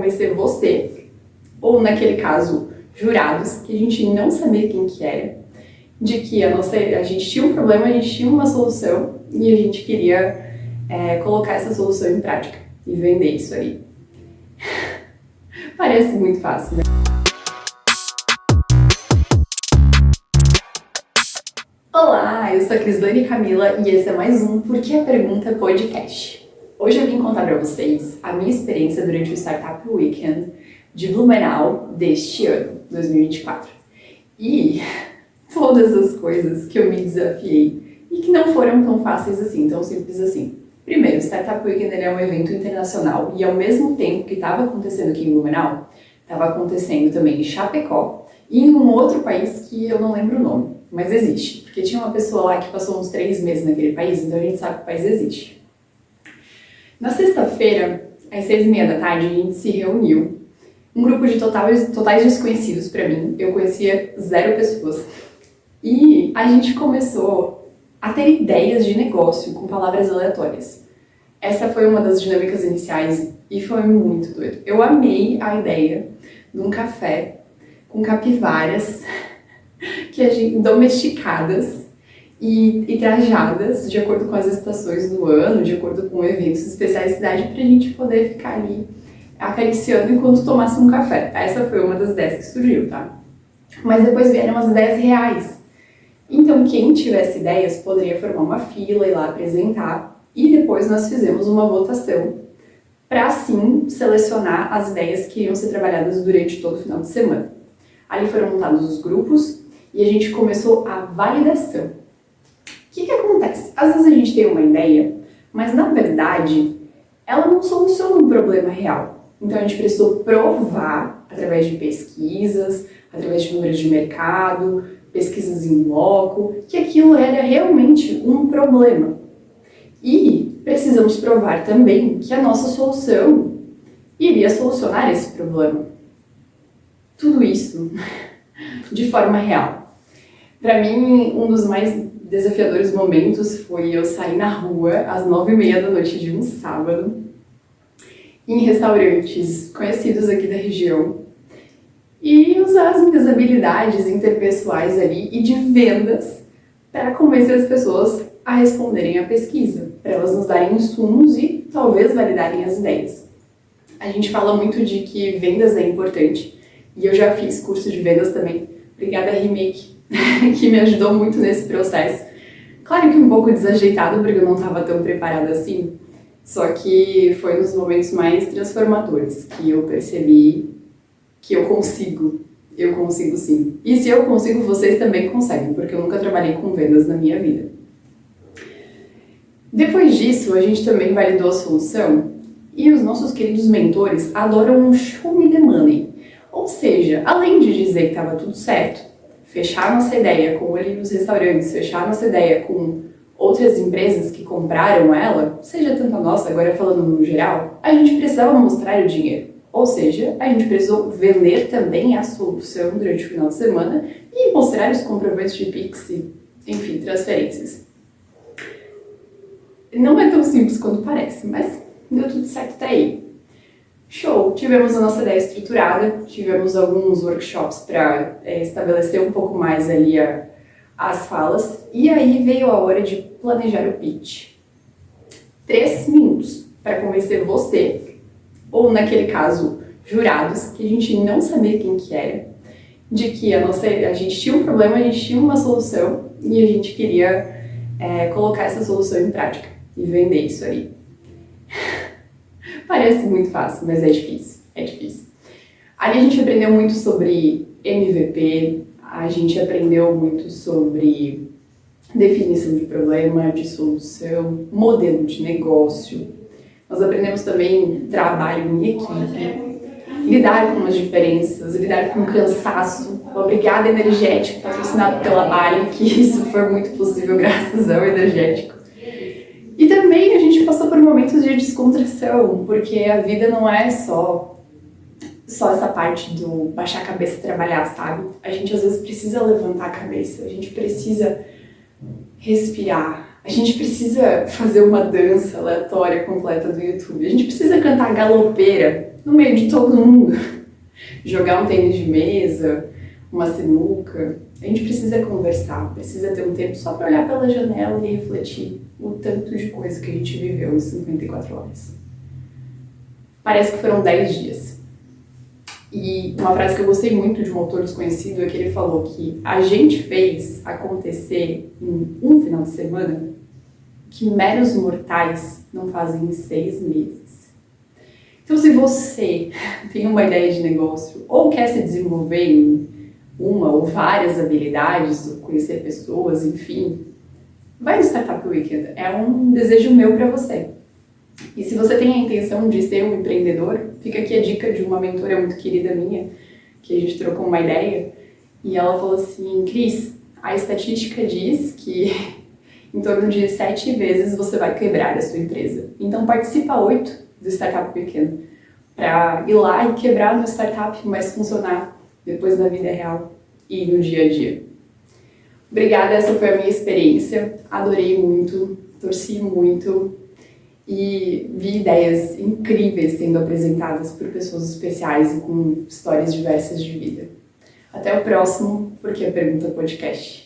convencer você, ou naquele caso, jurados, que a gente não sabia quem que era, de que a gente tinha um problema, a gente tinha uma solução e a gente queria colocar essa solução em prática e vender isso aí. Parece muito fácil, né? Olá, eu sou a Crislane Camila e esse é mais um Por que a Pergunta Podcast. Hoje eu vim contar para vocês a minha experiência durante o Startup Weekend de Blumenau deste ano, 2024. E todas as coisas que eu me desafiei e que não foram tão fáceis assim, tão simples assim. Primeiro, o Startup Weekend é um evento internacional e ao mesmo tempo que estava acontecendo aqui em Blumenau, estava acontecendo também em Chapecó e em um outro país que eu não lembro o nome, mas existe, porque tinha uma pessoa lá que passou uns 3 meses naquele país, então a gente sabe que o país existe. Na sexta-feira, às 6h30 da tarde, a gente se reuniu, um grupo de totais desconhecidos para mim, eu conhecia 0 pessoas, e a gente começou a ter ideias de negócio com palavras aleatórias. Essa foi uma das dinâmicas iniciais e foi muito doido. Eu amei a ideia de um café com capivaras domesticadas e trajadas de acordo com as estações do ano, de acordo com eventos especiais da cidade, para a gente poder ficar ali acariciando enquanto tomasse um café. Essa foi uma das ideias que surgiu, tá? Mas depois vieram as ideias reais. Então, quem tivesse ideias poderia formar uma fila, ir lá apresentar, e depois nós fizemos uma votação para, assim, selecionar as ideias que iam ser trabalhadas durante todo o final de semana. Ali foram montados os grupos e a gente começou a validação. O que acontece? Às vezes a gente tem uma ideia, mas na verdade ela não soluciona um problema real. Então a gente precisou provar, através de pesquisas, através de números de mercado, pesquisas em loco, que aquilo era realmente um problema. E precisamos provar também que a nossa solução iria solucionar esse problema. Tudo isso de forma real. Para mim, um dos mais desafiadores momentos foi eu sair na rua às 9h30 da noite de um sábado, em restaurantes conhecidos aqui da região, e usar as minhas habilidades interpessoais ali e de vendas para convencer as pessoas a responderem à pesquisa, para elas nos darem insumos e talvez validarem as ideias. A gente fala muito de que vendas é importante e eu já fiz curso de vendas também. Obrigada, Remake, que me ajudou muito nesse processo. Claro que um pouco desajeitado porque eu não estava tão preparada assim, só que foi nos momentos mais transformadores que eu percebi que eu consigo sim. E se eu consigo, vocês também conseguem, porque eu nunca trabalhei com vendas na minha vida. Depois disso, a gente também validou a solução e os nossos queridos mentores adoram um show me the money. Ou seja, além de dizer que estava tudo certo, fechar nossa ideia com ali nos restaurantes, fechar nossa ideia com outras empresas que compraram ela, seja tanto a nossa, agora falando no geral, a gente precisava mostrar o dinheiro. Ou seja, a gente precisou vender também a solução durante o final de semana e mostrar os comprovantes de Pix e, enfim, transferências. Não é tão simples quanto parece, mas deu tudo certo até aí. Show! Tivemos a nossa ideia estruturada, tivemos alguns workshops para estabelecer um pouco mais ali as falas, e aí veio a hora de planejar o pitch. 3 minutos para convencer você, ou naquele caso, jurados, que a gente não sabia quem que era, de que a gente tinha um problema, a gente tinha uma solução e a gente queria colocar essa solução em prática e vender isso aí. Parece muito fácil, mas é difícil. Ali a gente aprendeu muito sobre MVP, a gente aprendeu muito sobre definição de problema, de solução, modelo de negócio. Nós aprendemos também trabalho em equipe, lidar com as diferenças, lidar com o cansaço. Obrigada, energético, patrocinado pela Bali, que isso foi muito possível graças ao energético. E também a gente passou por momentos de descontração, porque a vida não é só essa parte do baixar a cabeça e trabalhar, sabe? A gente às vezes precisa levantar a cabeça, a gente precisa respirar, A gente precisa fazer uma dança aleatória completa do YouTube. A gente precisa cantar galopeira no meio de todo mundo. Jogar um tênis de mesa, uma sinuca. A gente precisa conversar, precisa ter um tempo só para olhar pela janela e refletir o tanto de coisa que a gente viveu em 54 horas. Parece que foram 10 dias. E uma frase que eu gostei muito de um autor desconhecido é que ele falou que a gente fez acontecer em um final de semana que meros mortais não fazem em 6 meses. Então, se você tem uma ideia de negócio ou quer se desenvolver em uma ou várias habilidades, ou conhecer pessoas, enfim, vai no Startup Weekend. É um desejo meu para você. E se você tem a intenção de ser um empreendedor, fica aqui a dica de uma mentora muito querida minha, que a gente trocou uma ideia, e ela falou assim: Cris, a estatística diz que em torno de 7 vezes você vai quebrar a sua empresa. Então participa 8 do Startup Weekend, para ir lá e quebrar no startup, mas funcionar depois na vida real e no dia a dia. Obrigada, essa foi a minha experiência, adorei muito, torci muito e vi ideias incríveis sendo apresentadas por pessoas especiais e com histórias diversas de vida. Até o próximo Porque a Pergunta Podcast.